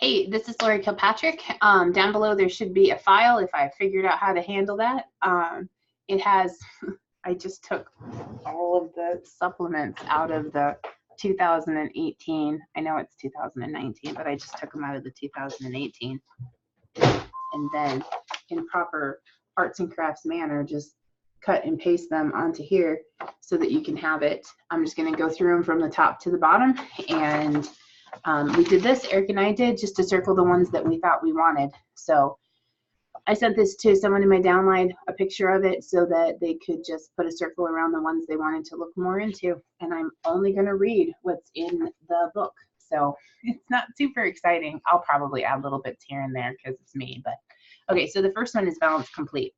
Hey, this is Lori Kilpatrick. Down below there should be a file if I figured out how to handle that. It has, I just took all of the supplements out of the 2018. I know it's 2019, but I just took them out of the 2018. And then in proper arts and crafts manner, just cut and paste them onto here so that you can have it. I'm just going to go through them from the top to the bottom, and we did this, Eric and I did, just to circle the ones that we thought we wanted. So I sent this to someone in my downline, a picture of it, so that they could just put a circle around the ones they wanted to look more into. And I'm only going to read what's in the book. So it's not super exciting. I'll probably add little bits here and there because it's me. But okay, so the first one is Balance Complete.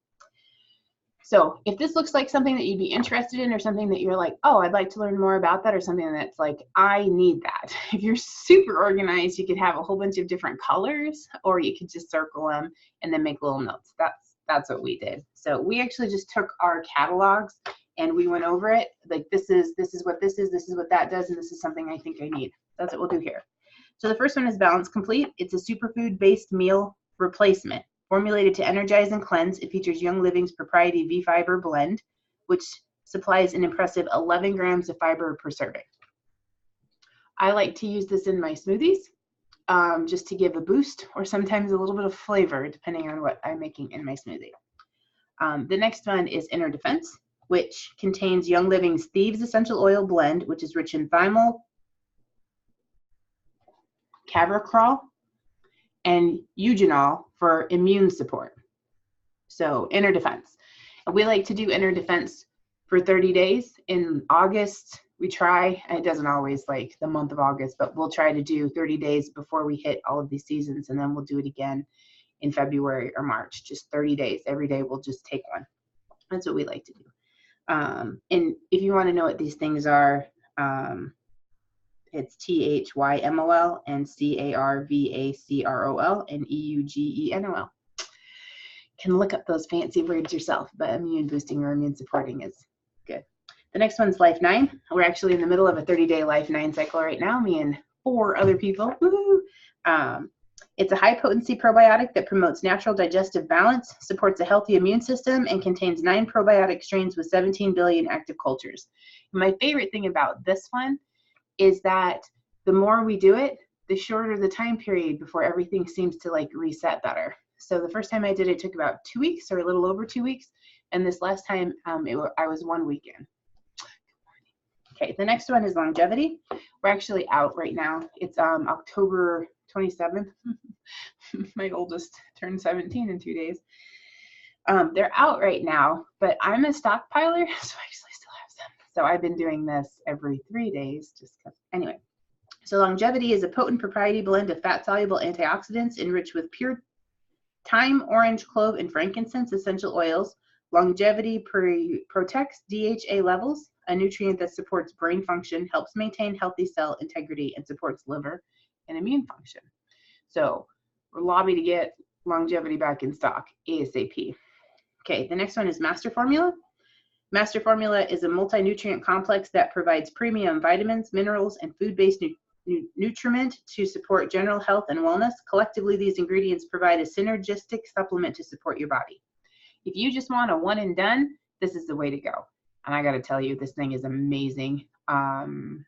So if this looks like something that you'd be interested in, or something that you're like, oh, I'd like to learn more about that, or something that's like, I need that. If you're super organized, you could have a whole bunch of different colors, or you could just circle them and then make little notes. That's what we did. So we actually just took our catalogs and we went over it. Like, this is what this is what that does, and this is something I think I need. That's what we'll do here. So the first one is Balance Complete. It's a superfood-based meal replacement. Formulated to energize and cleanse, it features Young Living's proprietary V-Fiber blend, which supplies an impressive 11 grams of fiber per serving. I like to use this in my smoothies, just to give a boost, or sometimes a little bit of flavor, depending on what I'm making in my smoothie. The next one is Inner Defense, which contains Young Living's Thieves Essential Oil Blend, which is rich in thymol, cavercrol, and eugenol for immune support. So Inner Defense. And we like to do Inner Defense for 30 days. In August, we try, and it doesn't always like the month of August, but we'll try to do 30 days before we hit all of these seasons, and then we'll do it again in February or March, just 30 days. Every day we'll just take one. That's what we like to do. And if you want to know what these things are, it's THYMOL and CARVACROL and EUGENOL. Can look up those fancy words yourself, but immune boosting or immune supporting is good. The next one's Life 9. We're actually in the middle of a 30-day Life 9 cycle right now, me and 4 other people. Woo-hoo. It's a high-potency probiotic that promotes natural digestive balance, supports a healthy immune system, and contains 9 probiotic strains with 17 billion active cultures. My favorite thing about this one is that the more we do it, the shorter the time period before everything seems to like reset better. So the first time I did it took about 2 weeks, or a little over 2 weeks, and this last time I was 1 week in. Okay, the next one is Longevity. We're actually out right now. It's October 27th. My oldest turned 17 in 2 days. They're out right now, but I'm a stockpiler, so I actually still have some. So I've been doing this every 3 days, just because. Anyway, so Longevity is a potent proprietary blend of fat-soluble antioxidants enriched with pure thyme, orange, clove, and frankincense essential oils. Longevity protects DHA levels, a nutrient that supports brain function, helps maintain healthy cell integrity, and supports liver and immune function. So we're lobbying to get Longevity back in stock ASAP. Okay, the next one is Master Formula. Master Formula is a multi-nutrient complex that provides premium vitamins, minerals, and food-based nutriment to support general health and wellness. Collectively, these ingredients provide a synergistic supplement to support your body. If you just want a one and done, this is the way to go. And I got to tell you, this thing is amazing. I'm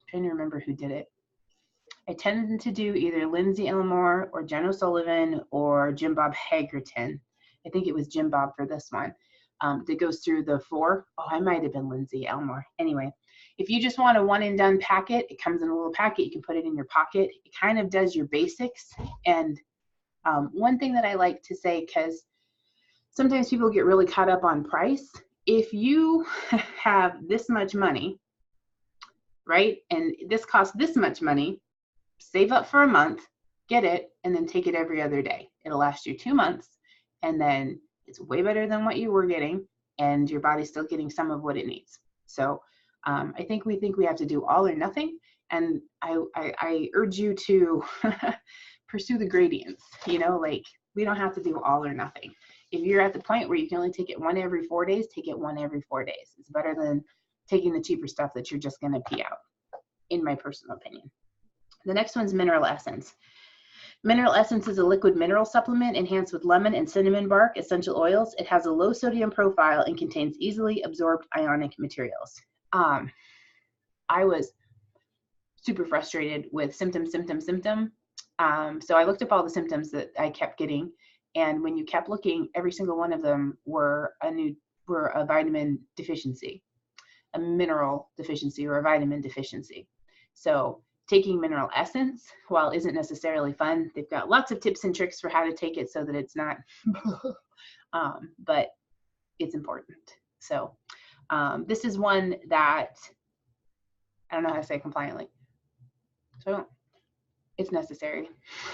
trying to remember who did it. I tended to do either Lindsay Elmore or Jen O'Sullivan or Jim Bob Hagerton. I think it was Jim Bob for this one. That goes through the 4. Oh, I might have been Lindsay Elmore. Anyway, if you just want a one and done packet, it comes in a little packet. You can put it in your pocket. It kind of does your basics. And one thing that I like to say, because sometimes people get really caught up on price. If you have this much money, right, and this costs this much money, save up for a month, get it, and then take it every other day. It'll last you 2 months, and then it's way better than what you were getting, and your body's still getting some of what it needs. So I think we have to do all or nothing, and I urge you to pursue the gradients. You know, like, we don't have to do all or nothing. If you're at the point where you can only take it 1 every 4 days, take it 1 every 4 days. It's better than taking the cheaper stuff that you're just going to pee out, in my personal opinion. The next one's Mineral Essence. Mineral Essence is a liquid mineral supplement enhanced with lemon and cinnamon bark essential oils. It has a low sodium profile and contains easily absorbed ionic materials. I was super frustrated with symptom. So I looked up all the symptoms that I kept getting, and when you kept looking, every single one of them were a vitamin deficiency, a mineral deficiency, or a vitamin deficiency. So taking Mineral Essence, while isn't necessarily fun, they've got lots of tips and tricks for how to take it so that it's not, but it's important. So this is one that, I don't know how to say compliantly. So it's necessary.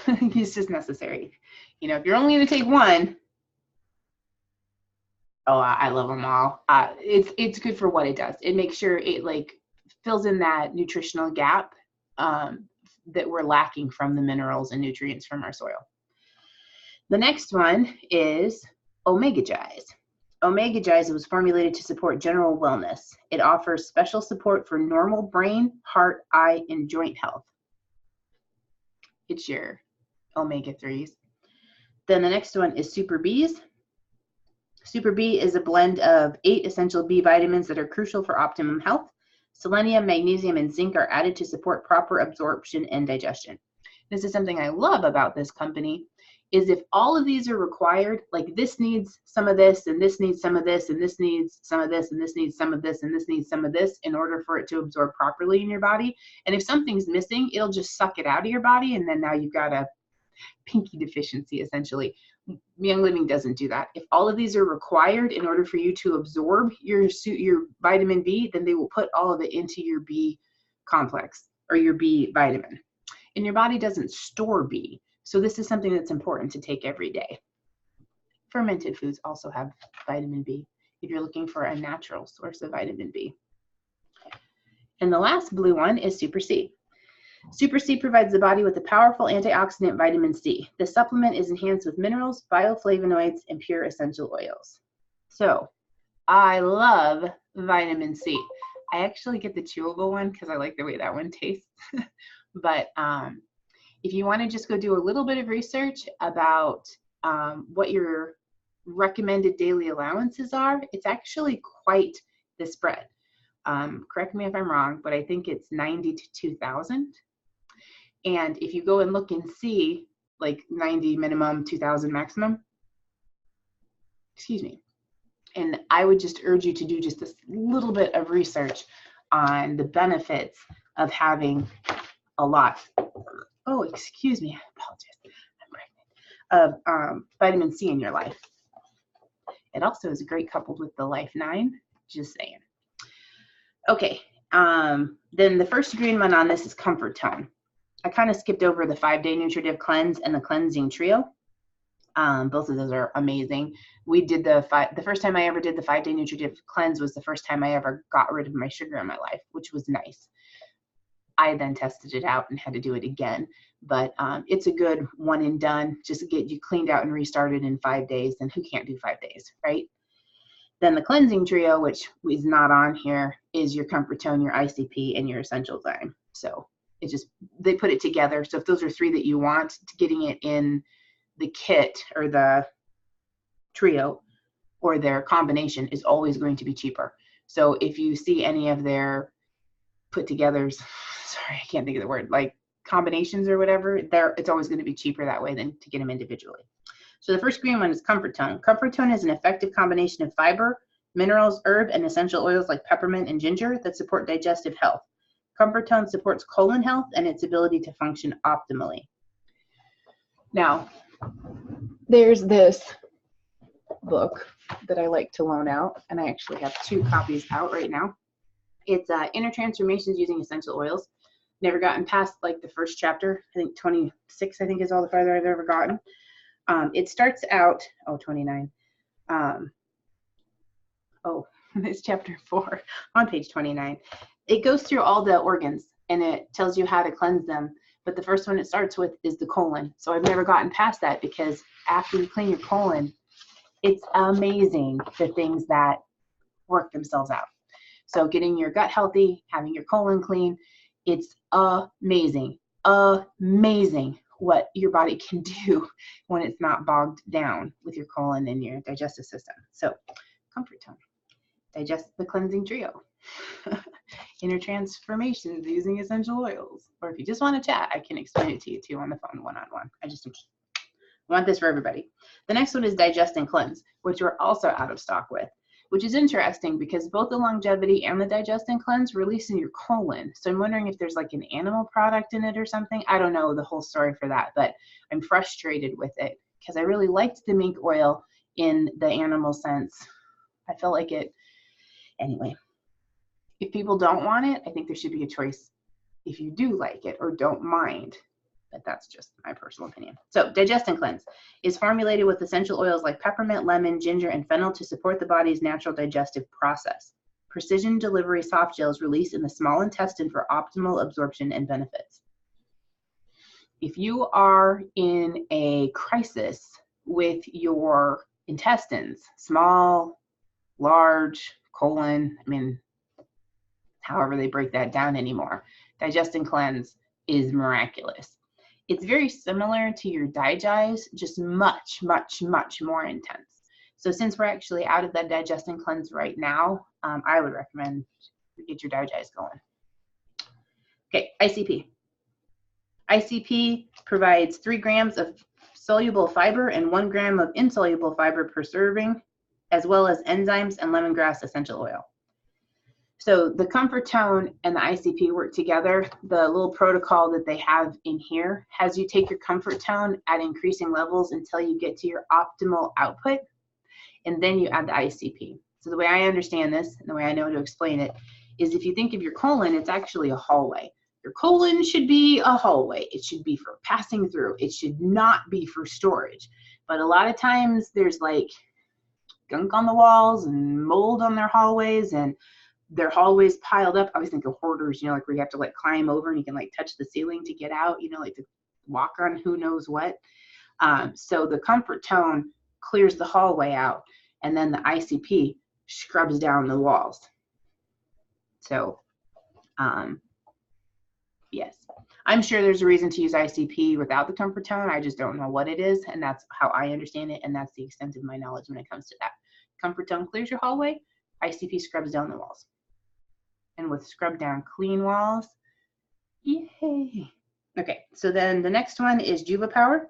It's just necessary. You know, if you're only going to take one, oh, I love them all. It's good for what it does. It makes sure it like fills in that nutritional gap that we're lacking from the minerals and nutrients from our soil. The next one is Omegagize. Omegagize was formulated to support general wellness. It offers special support for normal brain, heart, eye, and joint health. It's your omega-3s. Then the next one is Super B's. Super B is a blend of 8 essential B vitamins that are crucial for optimum health. Selenium, magnesium, and zinc are added to support proper absorption and digestion. This is something I love about this company, is if all of these are required, like this needs some of this, and this needs some of this, and this needs some of this, and this needs some of this, and this needs some of this in order for it to absorb properly in your body. And if something's missing, it'll just suck it out of your body, and then now you've got a pinky deficiency, essentially. Young Living doesn't do that. If all of these are required in order for you to absorb your vitamin B, then they will put all of it into your B complex or your B vitamin. And your body doesn't store B. So this is something that's important to take every day. Fermented foods also have vitamin B if you're looking for a natural source of vitamin B. And the last blue one is Super C. Super C provides the body with a powerful antioxidant vitamin C. The supplement is enhanced with minerals, bioflavonoids, and pure essential oils. So I love vitamin C. I actually get the chewable one because I like the way that one tastes. But if you want to just go do a little bit of research about what your recommended daily allowances are, it's actually quite the spread. Correct me if I'm wrong, but I think it's 90 to 2,000. And if you go and look and see, like 90 minimum, 2,000 maximum, excuse me. And I would just urge you to do just this little bit of research on the benefits of having a lot, oh, excuse me, I apologize, I'm pregnant, of vitamin C in your life. It also is great coupled with the Life 9, just saying. Okay, then the first green one on this is Comfortone. I kind of skipped over the 5-day nutritive cleanse and the cleansing trio. Both of those are amazing. We did the first time I ever did the 5-day nutritive cleanse was the first time I ever got rid of my sugar in my life, which was nice. I then tested it out and had to do it again, but it's a good one and done, just to get you cleaned out and restarted in 5 days, and who can't do 5 days, right? Then the cleansing trio, which is not on here, is your Comfortone, your ICP, and your Essentialzyme. So it just, they put it together. So if those are 3 that you want, getting it in the kit or the trio or their combination is always going to be cheaper. So if you see any of their put togethers, sorry, I can't think of the word, like combinations or whatever, it's always going to be cheaper that way than to get them individually. So the first green one is Comfortone. Comfortone is an effective combination of fiber, minerals, herb, and essential oils like peppermint and ginger that support digestive health. Comfortone supports colon health and its ability to function optimally. Now, there's this book that I like to loan out, and I actually have 2 copies out right now. It's Inner Transformations Using Essential Oils. Never gotten past like the first chapter. I think 26, I think, is all the farther I've ever gotten. It starts out, 29. It's chapter 4 on page 29. It goes through all the organs and it tells you how to cleanse them. But the first one it starts with is the colon. So I've never gotten past that because after you clean your colon, it's amazing the things that work themselves out. So getting your gut healthy, having your colon clean, it's amazing, amazing what your body can do when it's not bogged down with your colon and your digestive system. So Comfortone, digest the cleansing trio. Inner transformations using essential oils. Or if you just want to chat, I can explain it to you too on the phone one-on-one. I just want this for everybody. The next one is Digest and Cleanse, which we're also out of stock with, which is interesting because both the longevity and the Digest and Cleanse release in your colon. So I'm wondering if there's like an animal product in it or something. I don't know the whole story for that, but I'm frustrated with it because I really liked the mink oil in the animal sense. I felt like it, anyway. If people don't want it, I think there should be a choice if you do like it or don't mind. But that's just my personal opinion. So Digest and Cleanse is formulated with essential oils like peppermint, lemon, ginger, and fennel to support the body's natural digestive process. Precision delivery soft gels release in the small intestine for optimal absorption and benefits. If you are in a crisis with your intestines, small, large, colon, I mean, however they break that down anymore, Digest and Cleanse is miraculous. It's very similar to your Digize, just much, much, much more intense. So since we're actually out of that Digest and Cleanse right now, I would recommend you get your Digize going. Okay, ICP. ICP provides 3 grams of soluble fiber and 1 gram of insoluble fiber per serving, as well as enzymes and lemongrass essential oil. So the Comfortone and the ICP work together. The little protocol that they have in here has you take your Comfortone at increasing levels until you get to your optimal output, and then you add the ICP. So the way I understand this, and the way I know to explain it, is if you think of your colon, it's actually a hallway. Your colon should be a hallway. It should be for passing through. It should not be for storage. But a lot of times there's like gunk on the walls and mold on their hallways, and their hallways piled up. I always think of hoarders, you know, like where you have to like climb over and you can like touch the ceiling to get out, you know, like to walk on who knows what. So the Comfortone clears the hallway out, and then the ICP scrubs down the walls. So, yes, I'm sure there's a reason to use ICP without the Comfortone. I just don't know what it is, and that's how I understand it, and that's the extent of my knowledge when it comes to that. Comfortone clears your hallway, ICP scrubs down the walls. And with scrub down clean walls, yay. Okay, so then the next one is JuvaPower.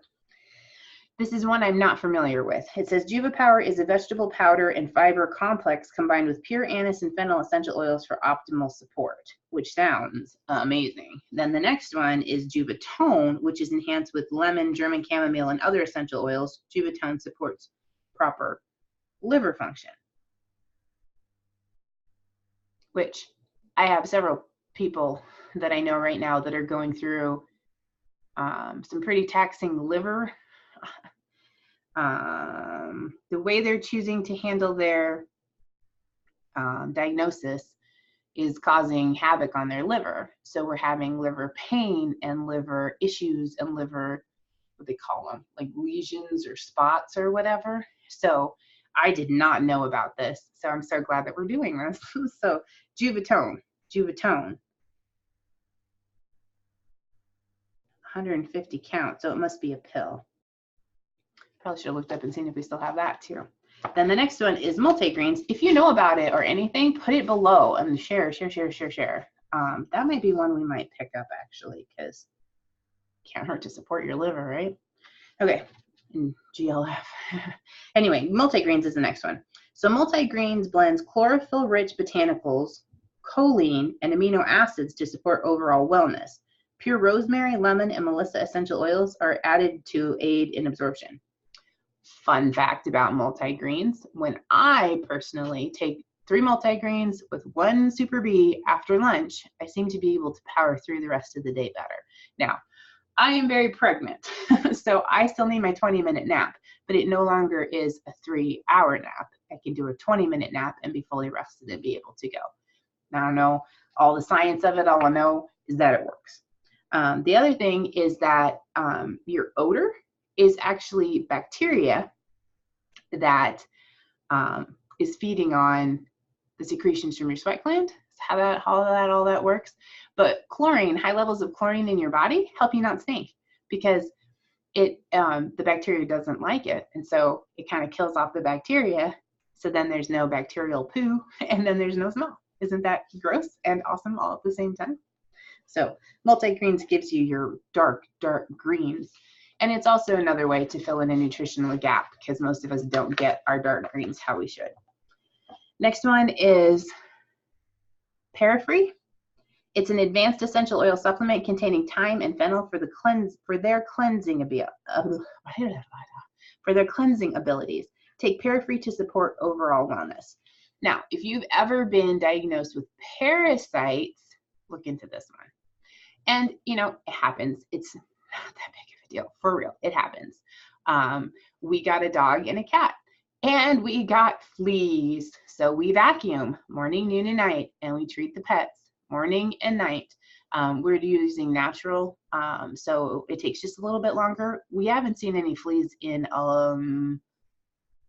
This is one I'm not familiar with. It says JuvaPower is a vegetable powder and fiber complex combined with pure anise and fennel essential oils for optimal support, which sounds amazing. Then the next one is JuvaTone, which is enhanced with lemon, German chamomile, and other essential oils. JuvaTone supports proper liver function, which I have several people that I know right now that are going through some pretty taxing liver. The way they're choosing to handle their diagnosis is causing havoc on their liver. So we're having liver pain and liver issues and liver, what they call them, like lesions or spots or whatever. So I did not know about this. So I'm so glad that we're doing this. So JuvaTone, 150 count, so it must be a pill. Probably should have looked up and seen if we still have that too. Then the next one is multigreens. If you know about it or anything, put it below and share. That might be one we might pick up actually, because it can't hurt to support your liver, right? Okay, and GLF. Anyway, multigreens is the next one. So multigreens blends chlorophyll-rich botanicals, choline, and amino acids to support overall wellness. Pure rosemary, lemon, and melissa essential oils are added to aid in absorption. Fun fact about multigreens, when I personally take 3 multigreens with 1 Super B after lunch, I seem to be able to power through the rest of the day better. Now, I am very pregnant, so I still need my 20-minute nap, but it no longer is a 3-hour nap. I can do a 20-minute nap and be fully rested and be able to go. I don't know all the science of it. All I know is that it works. The other thing is that your odor is actually bacteria that is feeding on the secretions from your sweat gland. That's how all that works. But chlorine, high levels of chlorine in your body help you not stink, because the bacteria doesn't like it. And so it kind of kills off the bacteria. So then there's no bacterial poo, and then there's no smell. Isn't that gross and awesome all at the same time? So multigreens gives you your dark greens. And it's also another way to fill in a nutritional gap, because most of us don't get our dark greens how we should. Next one is Parafree. It's an advanced essential oil supplement containing thyme and fennel for their cleansing abilities. Take Parafree to support overall wellness. Now, if you've ever been diagnosed with parasites, look into this one. And you know, it happens. It's not that big of a deal, for real. It happens. We got a dog and a cat, and we got fleas. So we vacuum morning, noon, and night, and we treat the pets morning and night. We're using natural, so it takes just a little bit longer. We haven't seen any fleas in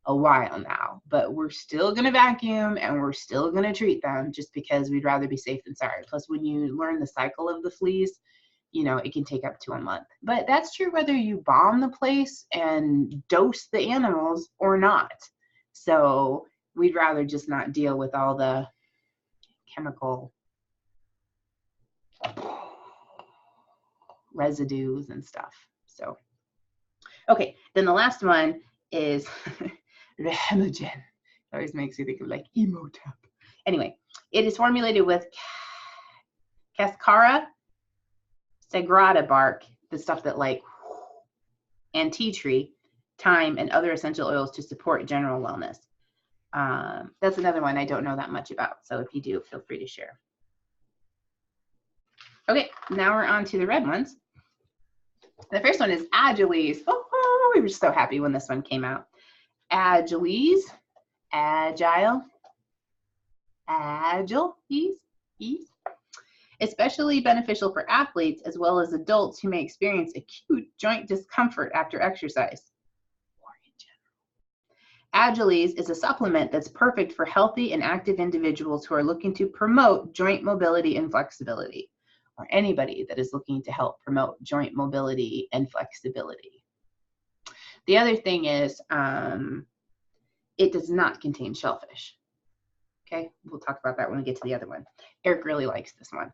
a while now, but we're still going to vacuum and we're still going to treat them, just because we'd rather be safe than sorry. Plus, when you learn the cycle of the fleas, you know, it can take up to a month. But that's true whether you bomb the place and dose the animals or not. So we'd rather just not deal with all the chemical residues and stuff. So, okay, then the last one is Rhemogen. It always makes you think of like Emotep. Anyway, it is formulated with Cascara sagrada bark, the stuff that like, and tea tree, thyme, and other essential oils to support general wellness. That's another one I don't know that much about. So if you do, feel free to share. Okay, now we're on to the red ones. The first one is Agilease. Oh, we were so happy when this one came out. Agilease, Agilease, especially beneficial for athletes as well as adults who may experience acute joint discomfort after exercise. Or in general. Agilease is a supplement that's perfect for healthy and active individuals who are looking to promote joint mobility and flexibility, or anybody that is looking to help promote joint mobility and flexibility. The other thing is, it does not contain shellfish. Okay, we'll talk about that when we get to the other one. Eric really likes this one.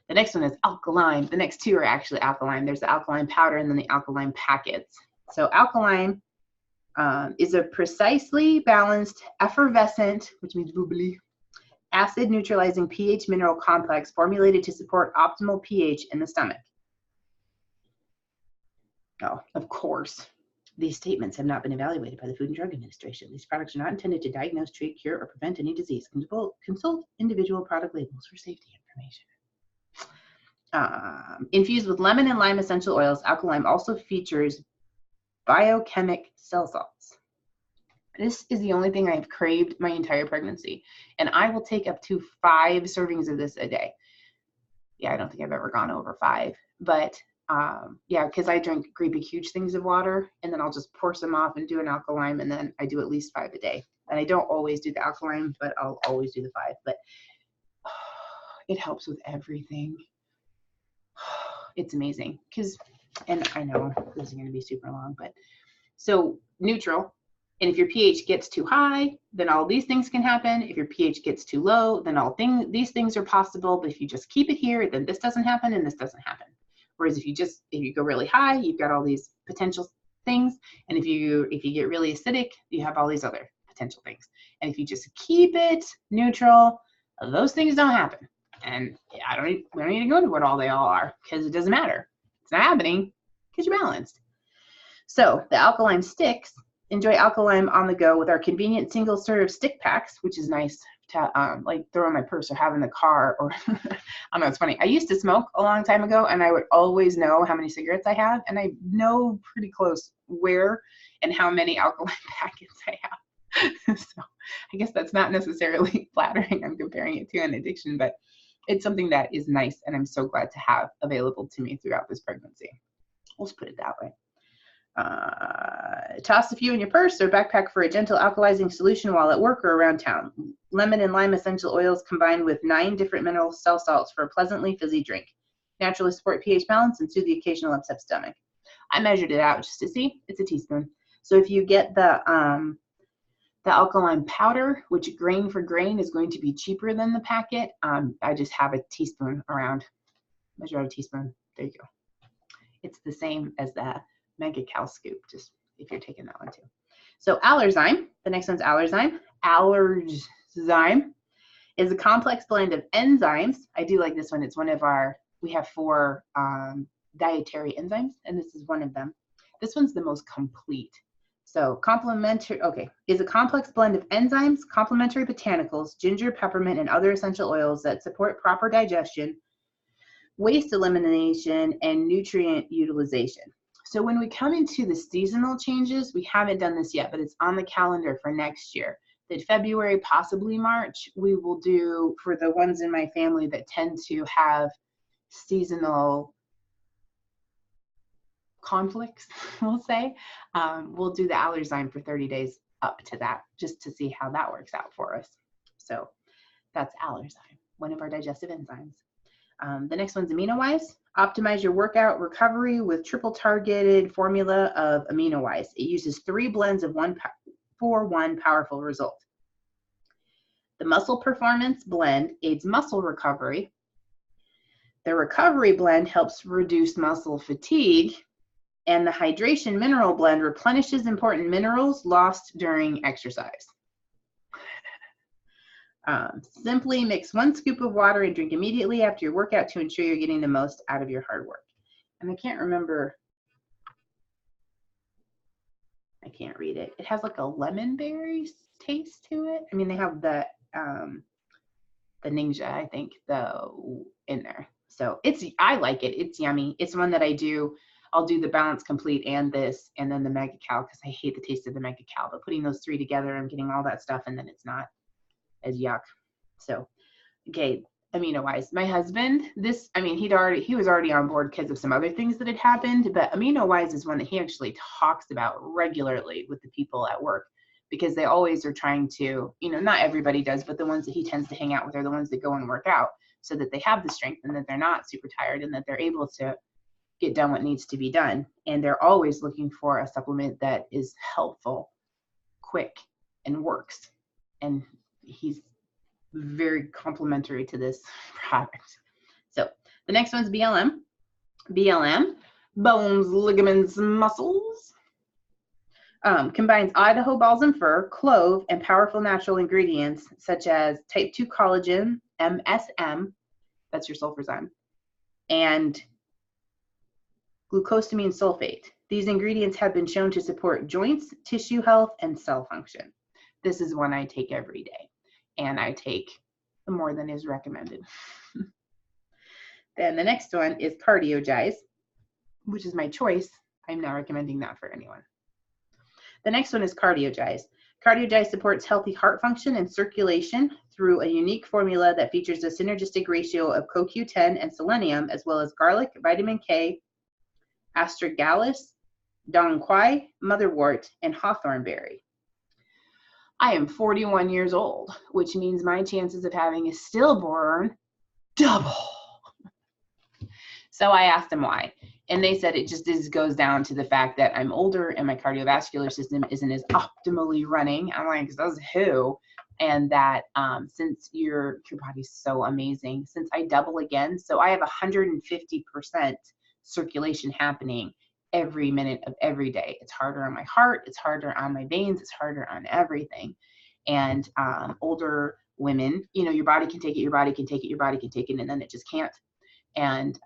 The next one is Alkalime. The next two are actually Alkalime. There's the Alkalime powder and then the Alkalime packets. So Alkalime is a precisely balanced, effervescent, which means bubbly, acid neutralizing pH mineral complex formulated to support optimal pH in the stomach. Oh, of course. These statements have not been evaluated by the Food and Drug Administration. These products are not intended to diagnose, treat, cure, or prevent any disease. Consult individual product labels for safety information. Infused with lemon and lime essential oils, Alkalime also features biochemic cell salts. This is the only thing I've craved my entire pregnancy, and I will take up to 5 servings of this a day. Yeah, I don't think I've ever gone over 5, but yeah, because I drink great big huge things of water, and then I'll just pour some off and do an Alkalime, and then I do at least 5 a day. And I don't always do the Alkalime, but I'll always do the 5. But it helps with everything. It's amazing. And I know this is going to be super long, but so neutral. And if your pH gets too high, then all these things can happen. If your pH gets too low, then these things are possible. But if you just keep it here, then this doesn't happen and this doesn't happen. Whereas if you go really high, you've got all these potential things. And if you get really acidic, you have all these other potential things. And if you just keep it neutral, those things don't happen. And we don't need to go into what all they all are, because it doesn't matter. It's not happening because you're balanced. So the Alkaline Sticks. Enjoy Alkalime on the go with our convenient single serve stick packs, which is nice to like throw in my purse or have in the car. Or I don't know, it's funny. I used to smoke a long time ago, and I would always know how many cigarettes I have, and I know pretty close where and how many Alkalime packets I have. So I guess that's not necessarily flattering. I'm comparing it to an addiction, but it's something that is nice, and I'm so glad to have available to me throughout this pregnancy. Let's put it that way. Toss a few in your purse or backpack for a gentle alkalizing solution while at work or around town. Lemon and lime essential oils combined with 9 different mineral cell salts for a pleasantly fizzy drink. Naturally support pH balance and soothe the occasional upset stomach. I measured it out just to see. It's a teaspoon. So if you get the alkaline powder, which grain for grain is going to be cheaper than the packet, I just have a teaspoon around. Measure out a teaspoon. There you go. It's the same as the Megacal scoop, just if you're taking that one too. So Allerzyme, the next one's Allerzyme. Allerzyme is a complex blend of enzymes. I do like this one. It's one of our, we have 4 dietary enzymes, and this is one of them. This one's the most complete. So complementary, okay, is a complex blend of enzymes, complementary botanicals, ginger, peppermint, and other essential oils that support proper digestion, waste elimination, and nutrient utilization. So when we come into the seasonal changes, we haven't done this yet, but it's on the calendar for next year. That February, possibly March, we will do, for the ones in my family that tend to have seasonal conflicts, we'll say, we'll do the Allerzyme for 30 days up to that, just to see how that works out for us. So that's Allerzyme, one of our digestive enzymes. The next one's Amminowise. Optimize your workout recovery with triple targeted formula of Amminowise. It uses 3 blends of for one powerful result. The muscle performance blend aids muscle recovery. The recovery blend helps reduce muscle fatigue. And the hydration mineral blend replenishes important minerals lost during exercise. Simply mix 1 scoop of water and drink immediately after your workout to ensure you're getting the most out of your hard work. And I can't remember, I can't read it. It has like a lemon berry taste to it. I mean, they have the ninja, I think, in there. So I like it. It's yummy. It's one that I do. I'll do the Balance Complete and this, and then the Megacal, because I hate the taste of the Megacal. But putting those 3 together, I'm getting all that stuff, and then it's not as yuck. So, okay, Amminowise. My husband, he was already on board because of some other things that had happened, but Amminowise is one that he actually talks about regularly with the people at work, because they always are trying to, not everybody does, but the ones that he tends to hang out with are the ones that go and work out so that they have the strength and that they're not super tired and that they're able to get done what needs to be done. And they're always looking for a supplement that is helpful, quick, and works. And he's very complimentary to this product. So the next one's BLM. BLM, bones, ligaments, muscles. Combines Idaho balsam fir, clove, and powerful natural ingredients such as type 2 collagen, MSM, that's your sulfurzyme, and glucosamine sulfate. These ingredients have been shown to support joints, tissue health, and cell function. This is one I take every day, and I take more than is recommended. Then the next one is Cardiogize, which is my choice. I'm not recommending that for anyone. The next one is Cardiogize. Cardiogize supports healthy heart function and circulation through a unique formula that features a synergistic ratio of CoQ10 and selenium, as well as garlic, vitamin K, astragalus, dong quai, motherwort, and hawthorn berry. I am 41 years old, which means my chances of having a stillborn double. So I asked them why, and they said it just goes down to the fact that I'm older and my cardiovascular system isn't as optimally running. I'm like, says who? And that since your body's so amazing, since I double again, so I have 150% circulation happening every minute of every day. It's harder on my heart, it's harder on my veins, it's harder on everything. And older women, your body can take it, your body can take it, your body can take it, and then it just can't. And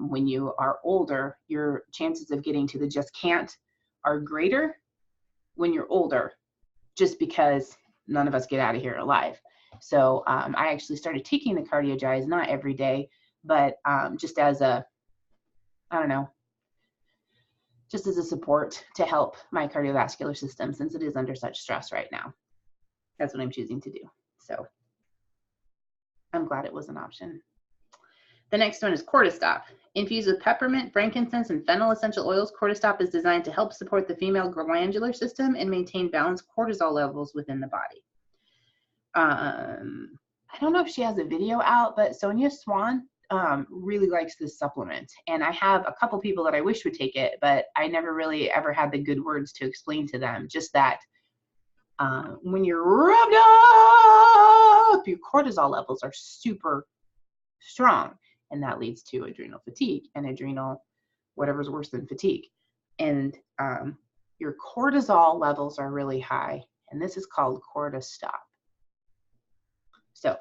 when you are older, your chances of getting to the just can't are greater when you're older, just because none of us get out of here alive. So I actually started taking the Cardiogize, not every day, but just as a, I don't know, just as a support to help my cardiovascular system, since it is under such stress right now. That's what I'm choosing to do. So I'm glad it was an option. The next one is Cortistop. Infused with peppermint, frankincense, and fennel essential oils, Cortistop is designed to help support the female glandular system and maintain balanced cortisol levels within the body. I don't know if she has a video out, but Sonia Swan really likes this supplement. And I have a couple people that I wish would take it, but I never really ever had the good words to explain to them. Just that when you're rubbed up, your cortisol levels are super strong. And that leads to adrenal fatigue and adrenal, whatever's worse than fatigue. And your cortisol levels are really high. And this is called Cortistop. So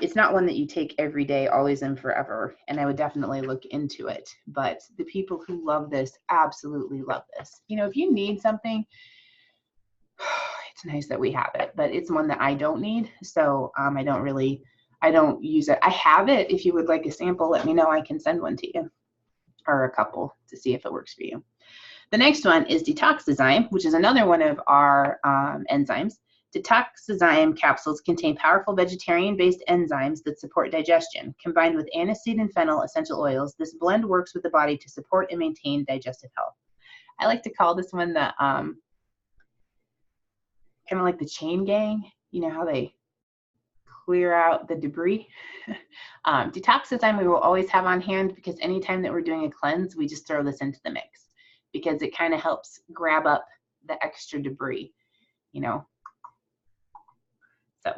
it's not one that you take every day, always and forever. And I would definitely look into it. But the people who love this absolutely love this. You know, if you need something, it's nice that we have it, but it's one that I don't need. So I don't use it. I have it. If you would like a sample, let me know. I can send one to you or a couple to see if it works for you. The next one is Detoxzyme, which is another one of our enzymes. Detoxzyme capsules contain powerful vegetarian-based enzymes that support digestion. Combined with aniseed and fennel essential oils, this blend works with the body to support and maintain digestive health. I like to call this one the kind of like the chain gang. You know how they clear out the debris? Detoxzyme we will always have on hand, because anytime that we're doing a cleanse, we just throw this into the mix, because it kind of helps grab up the extra debris, you know. So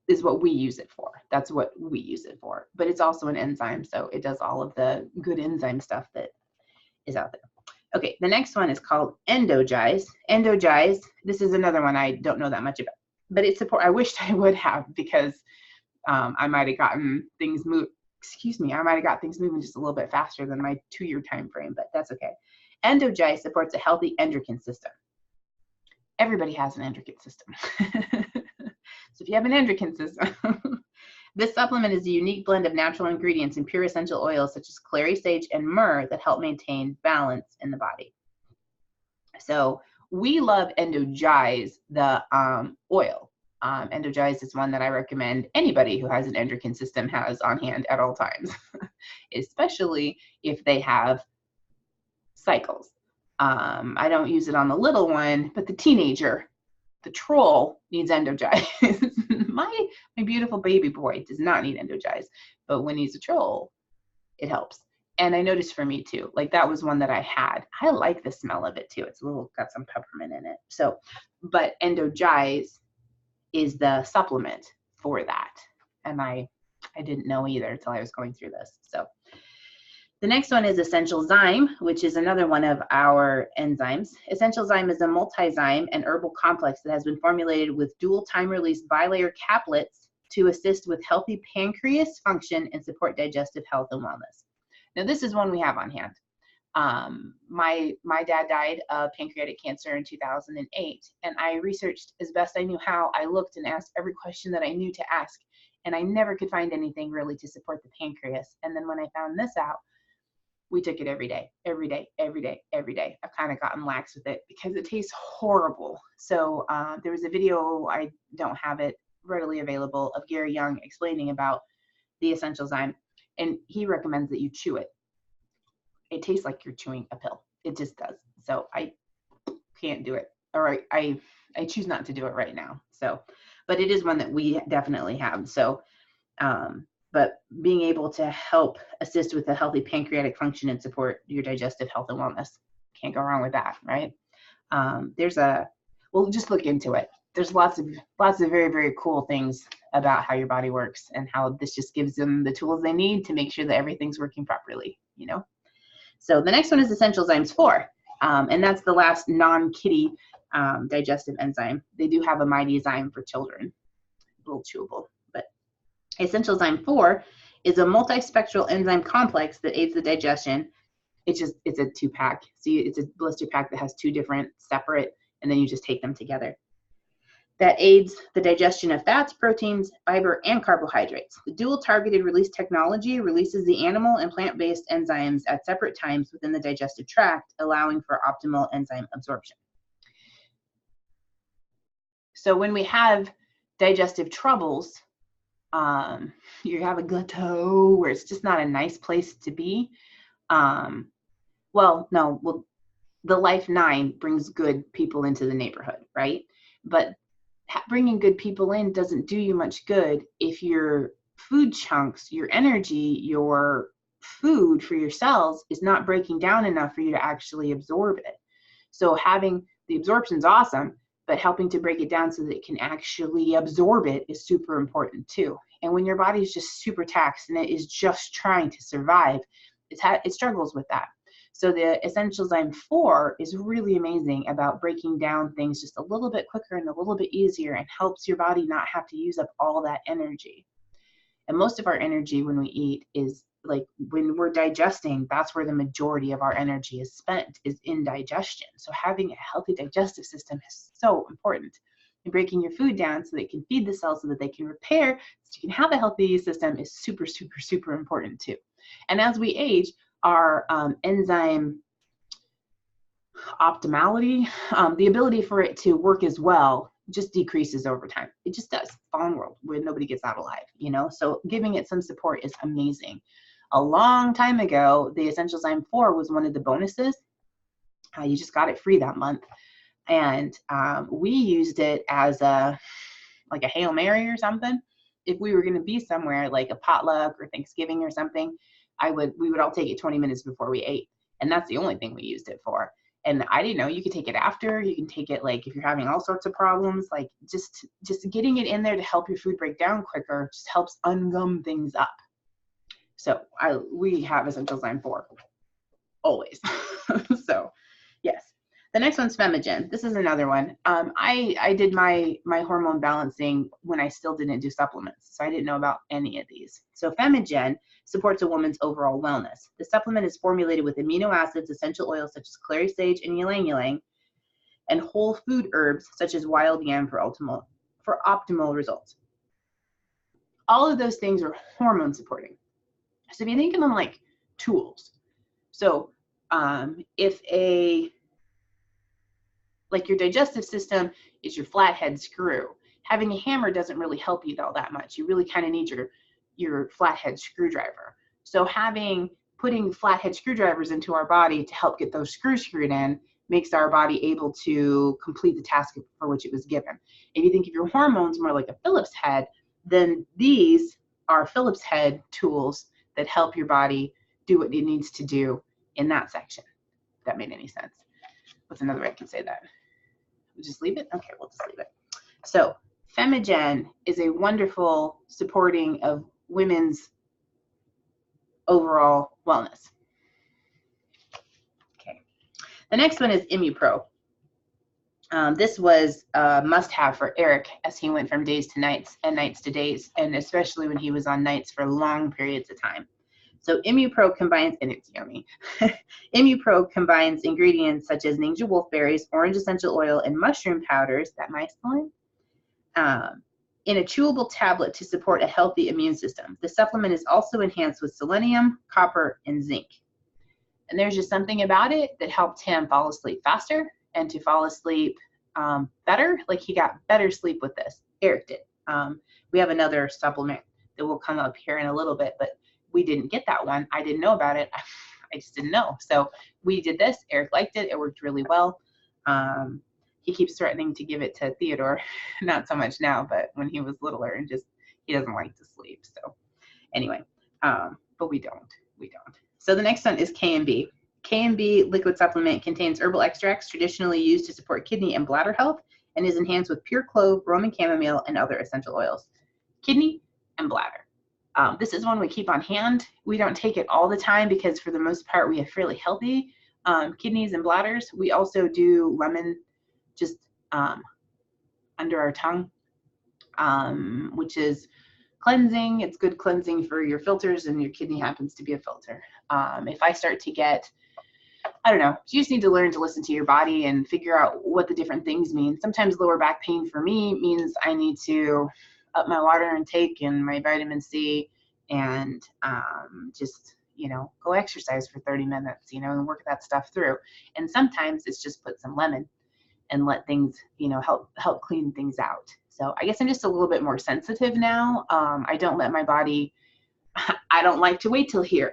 is what we use it for. That's what we use it for. But it's also an enzyme, so it does all of the good enzyme stuff that is out there. Okay, the next one is called Endogize. Endogize, this is another one I don't know that much about, but it's support. I wished I would have, because I might have gotten things moved. Excuse me, I might have got things moving just a little bit faster than my 2-year time frame, but that's okay. Endogize supports a healthy endocrine system. Everybody has an endocrine system. So if you have an endocrine system, this supplement is a unique blend of natural ingredients and pure essential oils such as clary, sage, and myrrh that help maintain balance in the body. So we love Endogize, the oil. Endogize is one that I recommend anybody who has an endocrine system has on hand at all times, especially if they have cycles. I don't use it on the little one, but the teenager, the troll, needs Endogize. my beautiful baby boy does not need Endogize, but when he's a troll, it helps. And I noticed for me too, like that was one that I had. I like the smell of it too. It's a little, got some peppermint in it. So, but Endogize is the supplement for that. And I didn't know either until I was going through this. So the next one is Essentialzyme, which is another one of our enzymes. Essentialzyme is a multizyme and herbal complex that has been formulated with dual time-release bilayer caplets to assist with healthy pancreas function and support digestive health and wellness. Now, this is one we have on hand. My dad died of pancreatic cancer in 2008, and I researched as best I knew how. I looked and asked every question that I knew to ask, and I never could find anything really to support the pancreas. And then when I found this out, we took it every day, every day, every day, every day. I've kind of gotten lax with it because it tastes horrible. So there was a video, I don't have it readily available, of Gary Young explaining about the Essentialzyme, and he recommends that you chew it. It tastes like you're chewing a pill. It just does. So I can't do it. Or I choose not to do it right now. So, but it is one that we definitely have. So, but being able to help assist with a healthy pancreatic function and support your digestive health and wellness. Can't go wrong with that, right? Well, just look into it. There's lots of very, very cool things about how your body works, and how this just gives them the tools they need to make sure that everything's working properly, you know? So the next one is Essentialzymes 4, and that's the last non-kitty digestive enzyme. They do have a Mightyzyme for children, a little chewable. But Essentialzyme 4 is a multispectral enzyme complex that aids the digestion. It's a 2-pack. See, it's a blister pack that has 2 different separate, and then you just take them together. That aids the digestion of fats, proteins, fiber, and carbohydrates. The dual targeted release technology releases the animal and plant-based enzymes at separate times within the digestive tract, allowing for optimal enzyme absorption. So when we have digestive troubles, you have a plateau where it's just not a nice place to be. The Life 9 brings good people into the neighborhood, right? But bringing good people in doesn't do you much good if you're food chunks, your energy, your food for your cells is not breaking down enough for you to actually absorb it. So having the absorption is awesome, but helping to break it down so that it can actually absorb it is super important too. And when your body is just super taxed and it is just trying to survive, it struggles with that. So the Essentialzyme 4 is really amazing about breaking down things just a little bit quicker and a little bit easier, and helps your body not have to use up all that energy. And most of our energy when we eat is like when we're digesting, that's where the majority of our energy is spent, is in digestion. So having a healthy digestive system is so important. And breaking your food down so that it can feed the cells so that they can repair, so you can have a healthy system, is super, super, super important too. And as we age, our enzyme optimality, the ability for it to work as well, just decreases over time. It just does. Fallen world where nobody gets out alive, you know? So giving it some support is amazing. A long time ago, the Essentialzyme 4 was one of the bonuses. You just got it free that month. And we used it as like a Hail Mary or something. If we were going to be somewhere like a potluck or Thanksgiving or something, we would all take it 20 minutes before we ate. And that's the only thing we used it for. And I didn't know you could take it after. You can take it like if you're having all sorts of problems, like just getting it in there to help your food break down quicker just helps ungum things up. So we have Essentialzyme 4 always. So yes. The next one's Femigen. This is another one. I did my hormone balancing when I still didn't do supplements, so I didn't know about any of these. So Femigen supports a woman's overall wellness. The supplement is formulated with amino acids, essential oils such as clary sage and ylang ylang, and whole food herbs such as wild yam for optimal results. All of those things are hormone supporting. So if you think of them like tools, so if like your digestive system is your flathead screw, having a hammer doesn't really help you all that much. You really kind of need your flathead screwdriver. So putting flathead screwdrivers into our body to help get those screws screwed in makes our body able to complete the task for which it was given. If you think of your hormones more like a Phillips head, then these are Phillips head tools that help your body do what it needs to do in that section. If that made any sense. What's another way I can say that? We'll just leave it? Okay, we'll just leave it. So Femigen is a wonderful supporting of women's overall wellness. Okay. The next one is Immupro. This was a must-have for Eric as he went from days to nights and nights to days, and especially when he was on nights for long periods of time. So Immupro combines, and it's yummy, Immupro combines ingredients such as ninja wolfberries, orange essential oil, and mushroom powders, that might in a chewable tablet to support a healthy immune system. The supplement is also enhanced with selenium, copper, and zinc. And there's just something about it that helped him fall asleep faster and to fall asleep better. Like he got better sleep with this. Eric did. We have another supplement that will come up here in a little bit, but we didn't get that one. I didn't know about it. I just didn't know. So we did this. Eric liked it. It worked really well. He keeps threatening to give it to Theodore. Not so much now, but when he was littler, and just he doesn't like to sleep. So anyway, but we don't. So the next one is K&B. K&B liquid supplement contains herbal extracts traditionally used to support kidney and bladder health, and is enhanced with pure clove, Roman chamomile, and other essential oils. Kidney and bladder. This is one we keep on hand. We don't take it all the time because for the most part we have fairly healthy kidneys and bladders. We also do lemon just under our tongue, which is cleansing. It's good cleansing for your filters, and your kidney happens to be a filter. If I start to get, I don't know, you just need to learn to listen to your body and figure out what the different things mean. Sometimes lower back pain for me means I need to up my water intake and my vitamin C, and just, you know, go exercise for 30 minutes, you know, and work that stuff through. And sometimes it's just put some lemon and let things, you know, help clean things out. So I guess I'm just a little bit more sensitive now. I don't let my body, I don't like to wait till here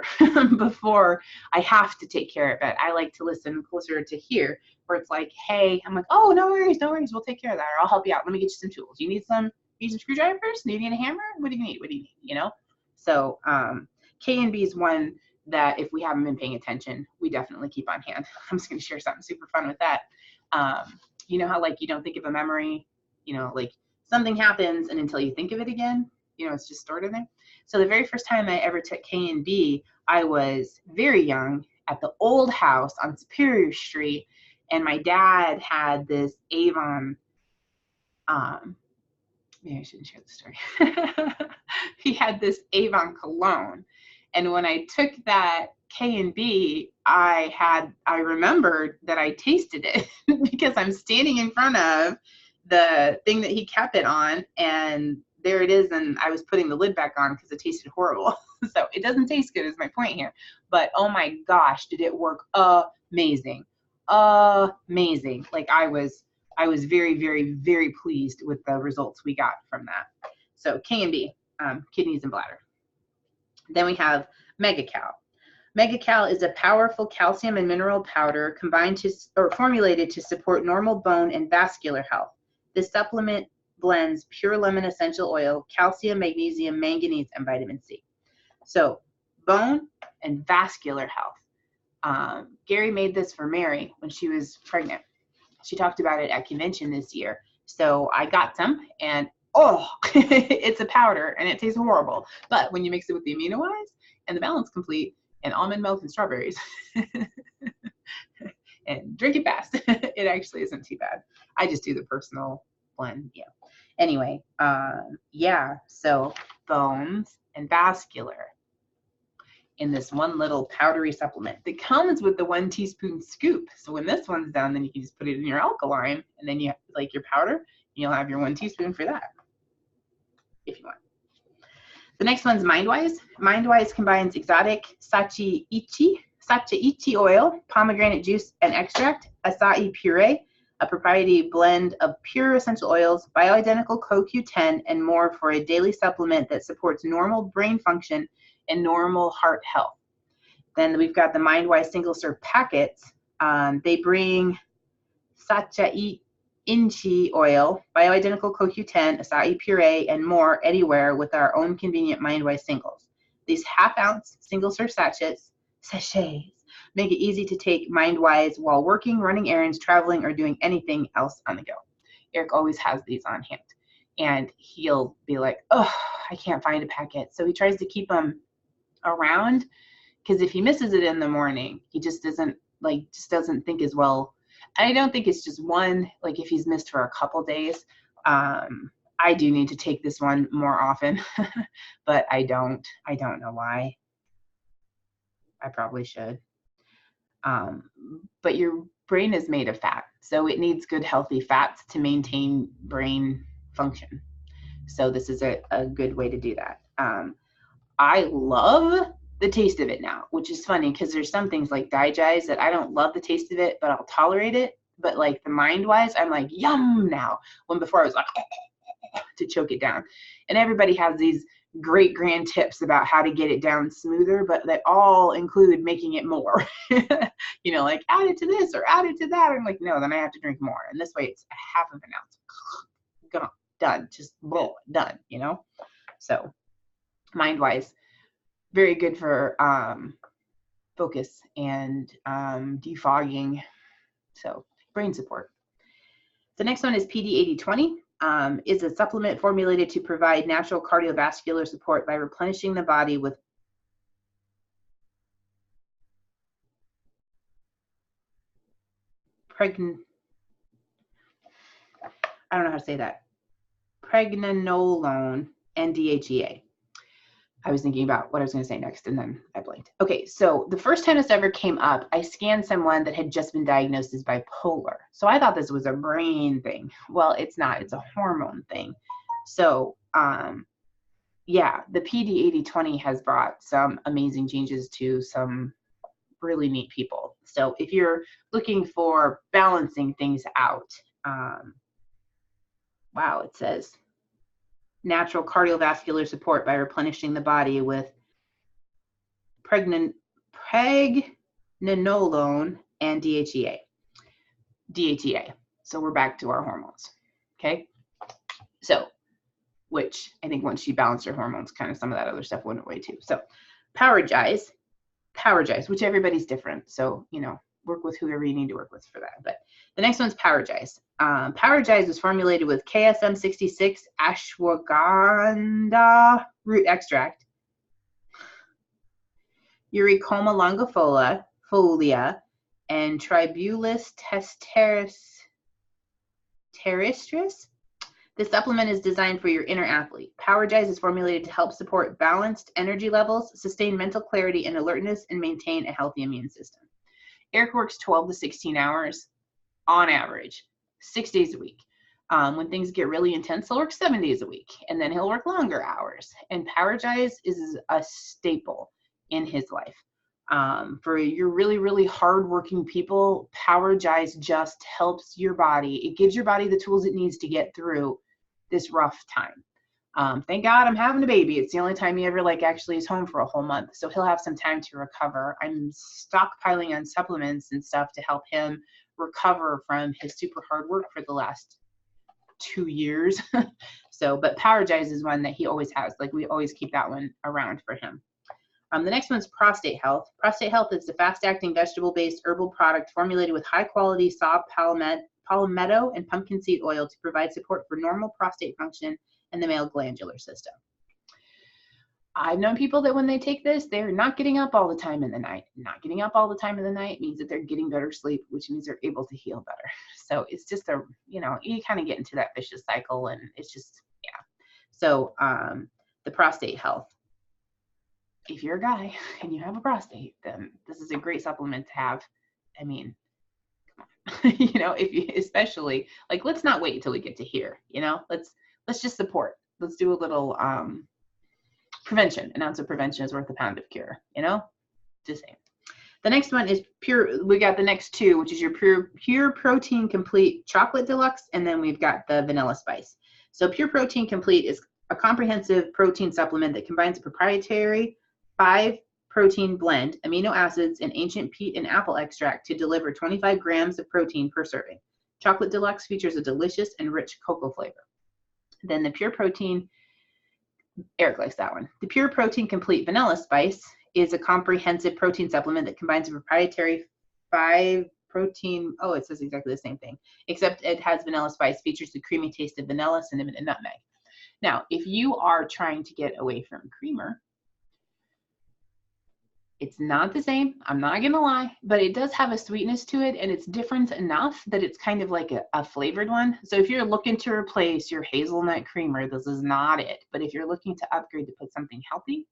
before I have to take care of it. I like to listen closer to here, where it's like, hey, I'm like, oh, no worries, we'll take care of that, or I'll help you out. Let me get you some tools. You need some Need some screwdrivers? Do you need a hammer? What do you need? What do you need? You know? So K and B is one that if we haven't been paying attention, we definitely keep on hand. I'm just going to share something super fun with that. You know how like you don't think of a memory, you know, like something happens and until you think of it again, you know, it's just stored in there. So the very first time I ever took K and B, I was very young at the old house on Superior Street, and my dad had this Avon, maybe I shouldn't share the story. He had this Avon cologne, and when I took that K and B, I remembered that I tasted it because I'm standing in front of the thing that he kept it on, and there it is, and I was putting the lid back on because it tasted horrible. So it doesn't taste good is my point here. But oh my gosh, did it work amazing. Amazing. Like I was very, very, very pleased with the results we got from that. So K and B, kidneys and bladder. Then we have Megacal. Megacal is a powerful calcium and mineral powder combined to or formulated to support normal bone and vascular health. This supplement blends pure lemon essential oil, calcium, magnesium, manganese, and vitamin C. So bone and vascular health. Gary made this for Mary when she was pregnant. She talked about it at convention this year. So I got some, and oh, it's a powder and it tastes horrible. But when you mix it with the Amminowise and the Balance Complete and almond milk and strawberries and drink it fast, it actually isn't too bad. I just do the personal blend. Yeah. Anyway, yeah, so bones and vascular in this one little powdery supplement that comes with the 1 teaspoon scoop. So when this one's done, then you can just put it in your Alkalime, and then you have like your powder, and you'll have your 1 teaspoon for that if you want. The next one's Mindwise. Mindwise combines exotic sachi-ichi oil, pomegranate juice and extract, acai puree, a proprietary blend of pure essential oils, bioidentical CoQ10, and more for a daily supplement that supports normal brain function and normal heart health. Then we've got the Mindwise single serve packets. They bring sachi inchi oil, bioidentical CoQ10, acai puree, and more anywhere with our own convenient Mindwise singles. These half-ounce single-serve sachets make it easy to take Mindwise while working, running errands, traveling, or doing anything else on the go. Eric always has these on hand, and he'll be like, oh, I can't find a packet. So he tries to keep them around, because if he misses it in the morning, he just doesn't think as well. I don't think it's just one, like if he's missed for a couple days. I do need to take this one more often, but I don't know why. I probably should. But your brain is made of fat, so it needs good healthy fats to maintain brain function. So this is a good way to do that. I love the taste of it now, which is funny because there's some things like Digize that I don't love the taste of it, but I'll tolerate it. But like the Mindwise, I'm like, yum now. When before I was like, to choke it down. And everybody has these great grand tips about how to get it down smoother, but that all include making it more. You know, like add it to this or add it to that. I'm like, no, then I have to drink more. And this way it's a half of an ounce. Gone, done, just roll, done, you know? So Mindwise, very good for focus and defogging. So brain support. The next one is PD8020. Is a supplement formulated to provide natural cardiovascular support by replenishing the body with I don't know how to say that. Pregnenolone and DHEA. I was thinking about what I was going to say next, and then I blanked. Okay, so the first time this ever came up, I scanned someone that had just been diagnosed as bipolar. So I thought this was a brain thing. Well, it's not. It's a hormone thing. So, yeah, the PD8020 has brought some amazing changes to some really neat people. So if you're looking for balancing things out, wow, it says natural cardiovascular support by replenishing the body with pregnenolone and DHEA. So we're back to our hormones. Okay. So which I think once she balanced her hormones, kind of some of that other stuff went away too. So Powergize, which everybody's different. So, you know, work with whoever you need to work with for that. But the next one's Powergize. Powergize was formulated with KSM66 ashwagandha root extract, Eurycoma longifolia, and Tribulus terrestris. This supplement is designed for your inner athlete. Powergize is formulated to help support balanced energy levels, sustain mental clarity and alertness, and maintain a healthy immune system. Eric works 12 to 16 hours on average, 6 days a week. When things get really intense, he'll work 7 days a week, and then he'll work longer hours. And Powergize is a staple in his life. For your really, really hardworking people, Powergize just helps your body. It gives your body the tools it needs to get through this rough time. Thank God I'm having a baby. It's the only time he ever actually is home for a whole month. So he'll have some time to recover. I'm stockpiling on supplements and stuff to help him recover from his super hard work for the last 2 years. But Powergize is one that he always has. We always keep that one around for him. The next one's Prostate Health. Prostate Health is a fast-acting vegetable-based herbal product formulated with high-quality saw palmetto and pumpkin seed oil to provide support for normal prostate function and the male glandular system. I've known people that when they take this, they're not getting up all the time in the night. Not getting up all the time in the night means that they're getting better sleep, which means they're able to heal better. So it's just you kind of get into that vicious cycle, and it's just, yeah. So the Prostate Health. If you're a guy and you have a prostate, then this is a great supplement to have. I mean, come on. If you, especially, let's not wait until we get to here, let's just support. Let's do a little prevention. An ounce of prevention is worth a pound of cure, just saying. The next one is we got the next two, which is your Pure Protein Complete Chocolate Deluxe, and then we've got the Vanilla Spice. So Pure Protein Complete is a comprehensive protein supplement that combines a proprietary 5-protein blend, amino acids, and ancient peat and apple extract to deliver 25 grams of protein per serving. Chocolate Deluxe features a delicious and rich cocoa flavor. Then the Pure Protein, Eric likes that one. The Pure Protein Complete Vanilla Spice is a comprehensive protein supplement that combines a proprietary 5-protein, it says exactly the same thing, except it has vanilla spice, features the creamy taste of vanilla, cinnamon, and nutmeg. Now, if you are trying to get away from creamer, it's not the same, I'm not gonna lie, but it does have a sweetness to it, and it's different enough that it's kind of like a flavored one. So if you're looking to replace your hazelnut creamer, this is not it. But if you're looking to upgrade to put something healthy,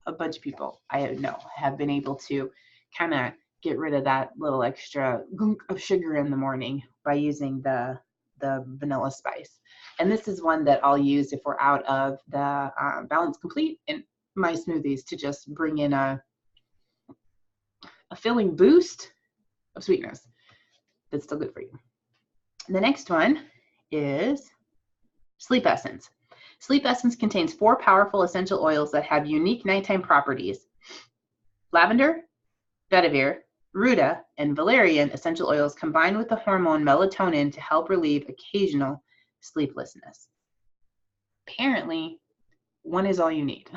a bunch of people I know have been able to kind of get rid of that little extra gunk of sugar in the morning by using the Vanilla Spice. And this is one that I'll use if we're out of the Balance Complete in my smoothies to just bring in a filling boost of sweetness that's still good for you. The next one is Sleep Essence. Sleep Essence contains 4 powerful essential oils that have unique nighttime properties. Lavender, vetiver, ruta, and valerian essential oils combine with the hormone melatonin to help relieve occasional sleeplessness. Apparently, one is all you need.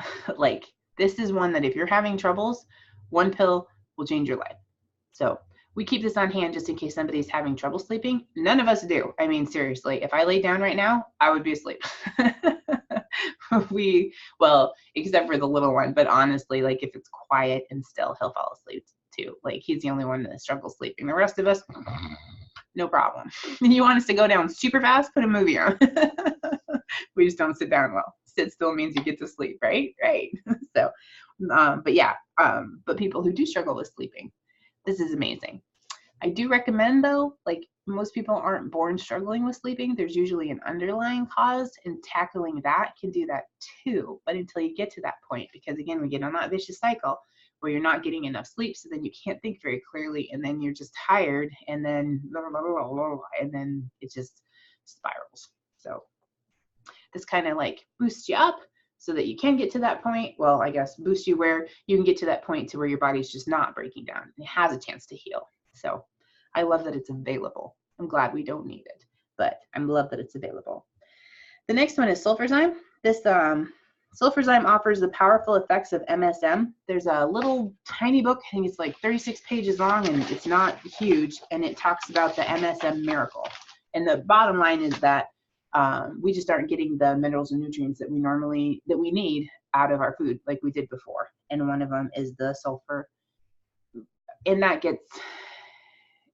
This is one that if you're having troubles, one pill will change your life. So we keep this on hand just in case somebody's having trouble sleeping. None of us do. I mean, seriously, if I laid down right now, I would be asleep. Well, except for the little one, but honestly, if it's quiet and still, he'll fall asleep too. He's the only one that struggles sleeping. The rest of us, no problem. You want us to go down super fast? Put a movie on. We just don't sit down well. Sit still means you get to sleep, right? Right. So, but people who do struggle with sleeping, this is amazing. I do recommend though, most people aren't born struggling with sleeping. There's usually an underlying cause, and tackling that can do that too. But until you get to that point, because again, we get on that vicious cycle where you're not getting enough sleep, so then you can't think very clearly, and then you're just tired, and then blah, blah, blah, blah, blah, and then it just spirals. So this kind of boosts you up so that you can get to that point. Well, I guess boost you where you can get to that point to where your body's just not breaking down and it has a chance to heal. So I love that it's available. I'm glad we don't need it, but I love that it's available. The next one is Sulfurzyme. This Sulfurzyme offers the powerful effects of MSM. There's a little tiny book, I think it's like 36 pages long, and it's not huge, and it talks about the MSM miracle. And the bottom line is that we just aren't getting the minerals and nutrients that we need out of our food like we did before. And one of them is the sulfur. And that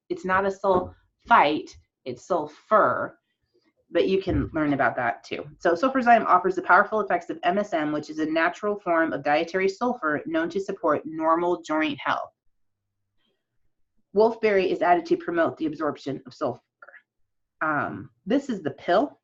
it's not a sulfite, it's sulfur. But you can learn about that too. So Sulfurzyme offers the powerful effects of MSM, which is a natural form of dietary sulfur known to support normal joint health. Wolfberry is added to promote the absorption of sulfur. This is the pill,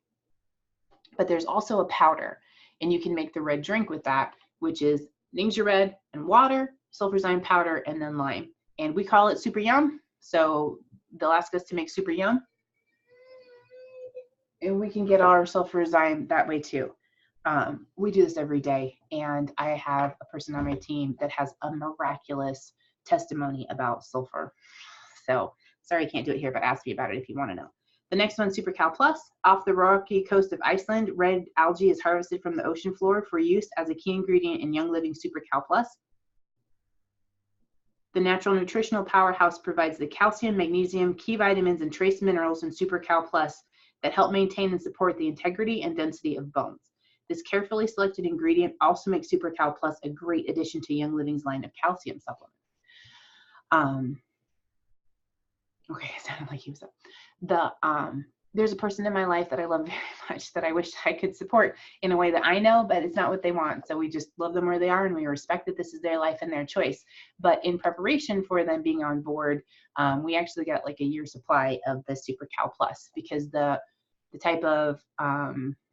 but there's also a powder, and you can make the red drink with that, which is ginger red and water, Sulfurzyme powder, and then lime. And we call it Super Yum, so they'll ask us to make Super Yum. And we can get our Sulfurzyme that way too. We do this every day, and I have a person on my team that has a miraculous testimony about sulfur. So sorry I can't do it here, but ask me about it if you want to know. The next one, Super Cal Plus. Off the rocky coast of Iceland, red algae is harvested from the ocean floor for use as a key ingredient in Young Living Super Cal Plus. The natural nutritional powerhouse provides the calcium, magnesium, key vitamins, and trace minerals in Super Cal Plus that help maintain and support the integrity and density of bones. This carefully selected ingredient also makes Super Cal Plus a great addition to Young Living's line of calcium supplements. Okay, it sounded like he was up. There's a person in my life that I love very much that I wish I could support in a way that I know, but it's not what they want. So we just love them where they are, and we respect that this is their life and their choice. But in preparation for them being on board, we actually got like a year's supply of the Super Cal Plus, because the type of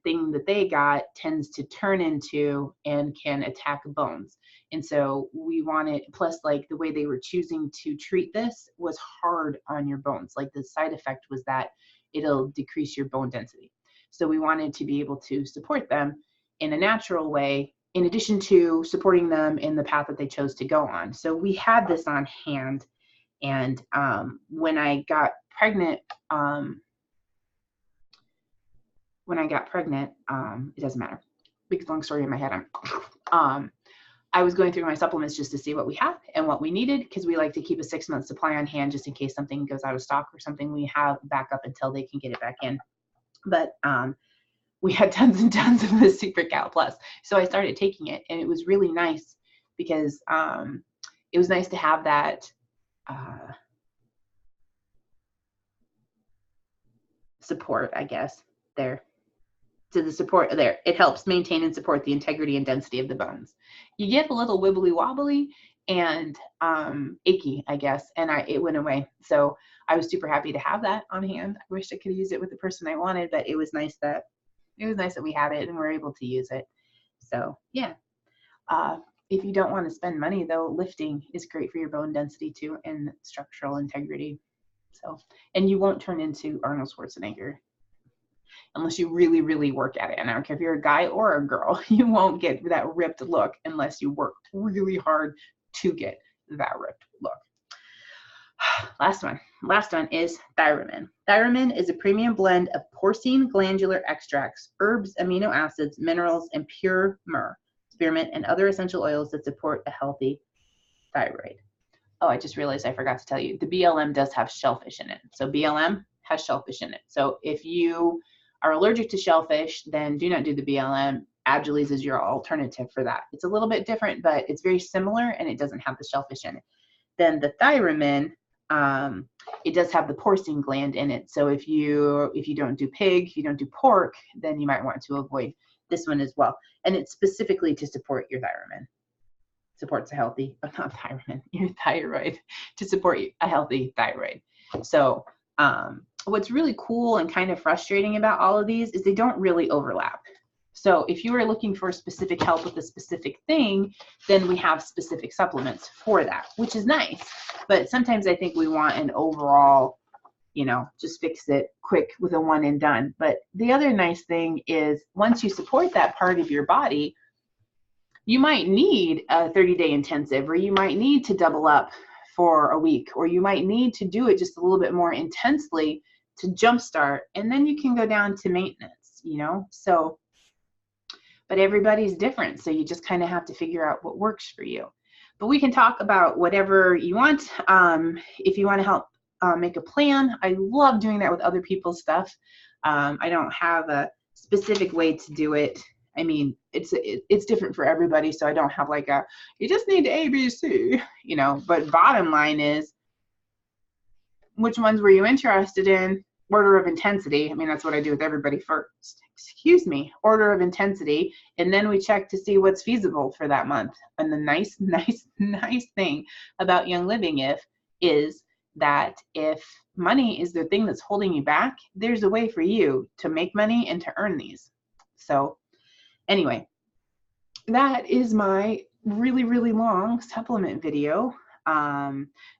thing that they got tends to turn into and can attack bones. And so we wanted, plus like the way they were choosing to treat this was hard on your bones. Like the side effect was that it'll decrease your bone density. So we wanted to be able to support them in a natural way, in addition to supporting them in the path that they chose to go on. So we had this on hand. And when I got pregnant, it doesn't matter, big long story in my head. I was going through my supplements just to see what we had and what we needed, because we like to keep a 6-month supply on hand just in case something goes out of stock or something. We have backup until they can get it back in. But we had tons and tons of the Super Cal Plus. So I started taking it, and it was really nice because it was nice to have that support, I guess, there. To the support there, it helps maintain and support the integrity and density of the bones. You get a little wibbly wobbly and achy, I guess, and it went away. So I was super happy to have that on hand. I wish I could use it with the person I wanted, but it was nice that we had it and we're able to use it. So yeah, if you don't want to spend money though, lifting is great for your bone density too and structural integrity. So, and you won't turn into Arnold Schwarzenegger unless you really, really work at it. And I don't care if you're a guy or a girl, you won't get that ripped look unless you work really hard to get that ripped look. Last one is Thyromin. Thyromin is a premium blend of porcine glandular extracts, herbs, amino acids, minerals, and pure myrrh, spearmint, and other essential oils that support a healthy thyroid. Oh, I just realized I forgot to tell you, the BLM does have shellfish in it. So BLM has shellfish in it. So if you are allergic to shellfish, then do not do the BLM. Agilease is your alternative for that. It's a little bit different, but it's very similar, and it doesn't have the shellfish in it. Then the Thyromin, it does have the porcine gland in it. So if you don't do pig, if you don't do pork, then you might want to avoid this one as well. And it's specifically to support your Thyromin. Supports a healthy, not Thyromin, your thyroid, to support a healthy thyroid. So what's really cool and kind of frustrating about all of these is they don't really overlap. So if you are looking for specific help with a specific thing, then we have specific supplements for that, which is nice. But sometimes I think we want an overall, just fix it quick with a one and done. But the other nice thing is once you support that part of your body, you might need a 30-day intensive, or you might need to double up for a week, or you might need to do it just a little bit more intensely to jumpstart, and then you can go down to maintenance. balanced, you know? So, but everybody's different. So you just kind of have to figure out what works for you. But we can talk about whatever you want. If you want to help make a plan, I love doing that with other people's stuff. I don't have a specific way to do it. I mean, it's different for everybody. So I don't have like a, you just need A, B, C, you know, but bottom line is, which ones were you interested in? Order of intensity. I mean, that's what I do with everybody first. Excuse me, order of intensity. And then we check to see what's feasible for that month. And the nice thing about Young Living is that if money is the thing that's holding you back, there's a way for you to make money and to earn these. So anyway, that is my really, really long supplement video.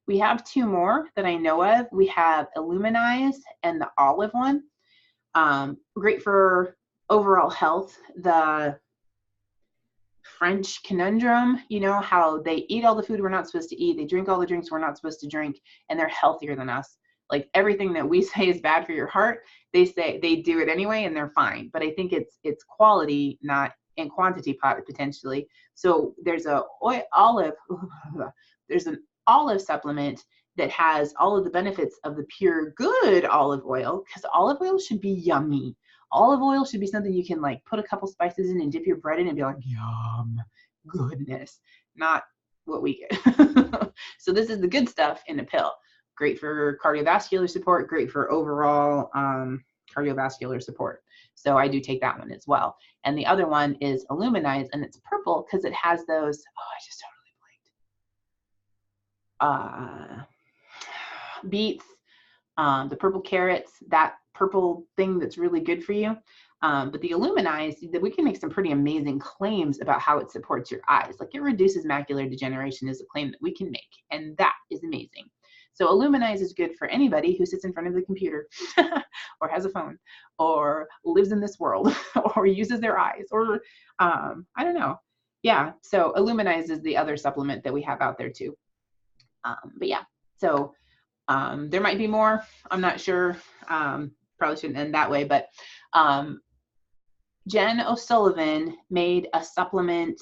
We have two more that I know of. We have Alluminise and the olive one. Great for overall health. The French conundrum, you know, how they eat all the food we're not supposed to eat, they drink all the drinks we're not supposed to drink, and they're healthier than us. Like everything that we say is bad for your heart, they say they do it anyway and they're fine. But I think it's quality, not in quantity potentially. So there's an olive supplement that has all of the benefits of the pure good olive oil, because olive oil should be yummy. Olive oil should be something you can like put a couple spices in and dip your bread in and be like, yum, goodness, not what we get. So this is the good stuff in a pill. Great for cardiovascular support, great for overall cardiovascular support. So I do take that one as well. And the other one is Alluminise, and it's purple because it has those, oh, I just totally blanked. Beets, the purple carrots, that purple thing that's really good for you. But the Alluminise, we can make some pretty amazing claims about how it supports your eyes. Like it reduces macular degeneration is a claim that we can make, and that is amazing. So Alluminise is good for anybody who sits in front of the computer or has a phone or lives in this world or uses their eyes or I don't know. Yeah, so Alluminise is the other supplement that we have out there too. But yeah, so there might be more. I'm not sure. Probably shouldn't end that way, but Jen O'Sullivan made a supplement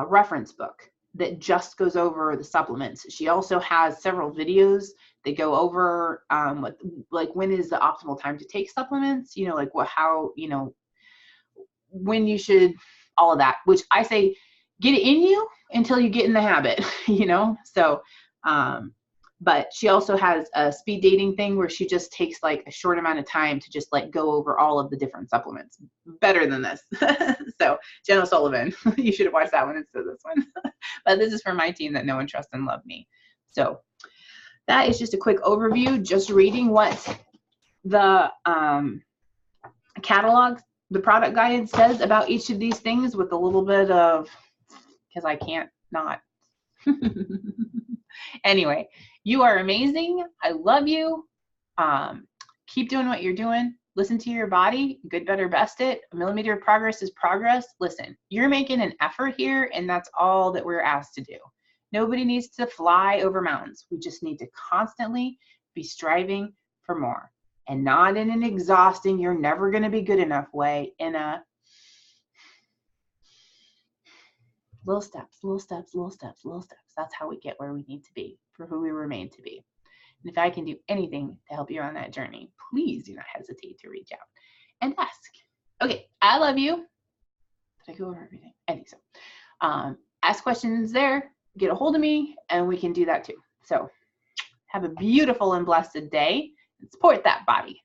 reference book that just goes over the supplements. She also has several videos that go over like when is the optimal time to take supplements, you know, like how, you know, when you should, all of that, which I say get it in you until you get in the habit, you know? So, but she also has a speed dating thing where she just takes like a short amount of time to just like go over all of the different supplements. Better than this. So Jen O'Sullivan, you should have watched that one instead of this one. But this is for my team that know and trust and love me. So that is just a quick overview, just reading what the catalog, the product guide says about each of these things with a little bit of, because I can't not. Anyway, you are amazing. I love you. Keep doing what you're doing. Listen to your body. Good, better, best it. A millimeter of progress is progress. Listen, you're making an effort here, and that's all that we're asked to do. Nobody needs to fly over mountains. We just need to constantly be striving for more, and not in an exhausting, you're never going to be good enough way, in a little steps, little steps, little steps, little steps. That's how we get where we need to be for who we were made to be. And if I can do anything to help you on that journey, please do not hesitate to reach out and ask. Okay, I love you. Did I go over everything? I think so. Ask questions there, get a hold of me, and we can do that too. So have a beautiful and blessed day and support that body.